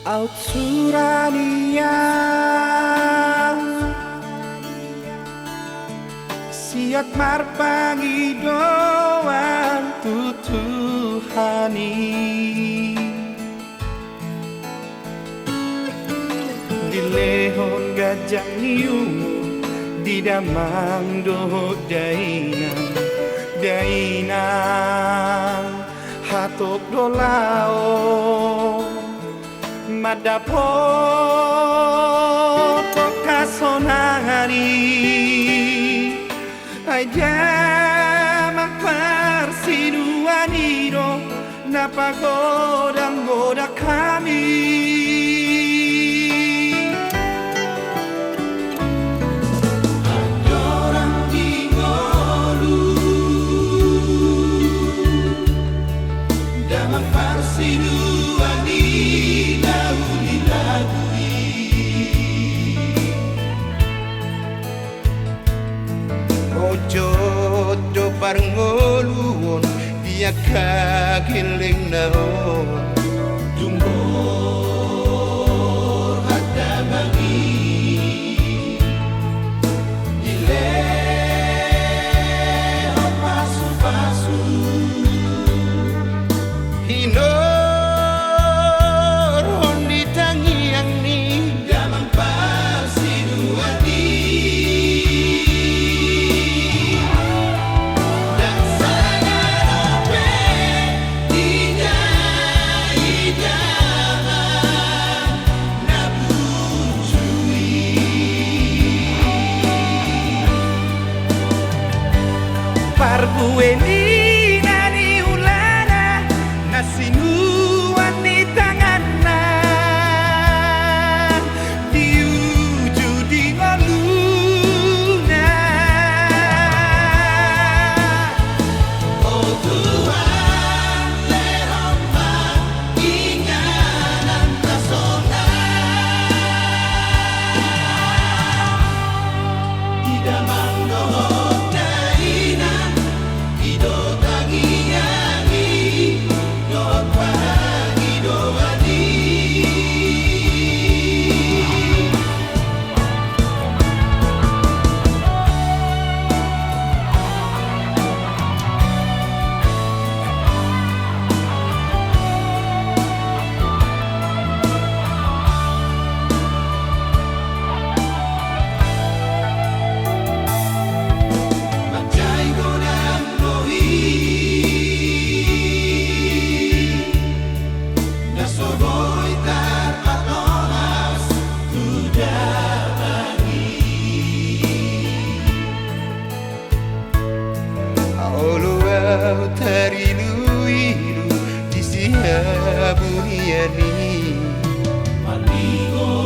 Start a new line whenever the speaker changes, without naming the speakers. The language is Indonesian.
Auturania siat marpangi doang tutuhani di lehon gajah niumu di damang doh dainang hatok dolao madapot kasonangani aja makparsiduaniro napagoda kami jodoh bareng ngoluon dia kagiling naon jumbor ada bagi dileho pasu-pasu hinor hondi tangi yang ni damang pasi dua di Parbueni nani ulana nasinuan di tanganna diuju di ngoluna oh Tuhan leroma inganan tasona tidak manggo tarilu-ilu di siha buniani Manigo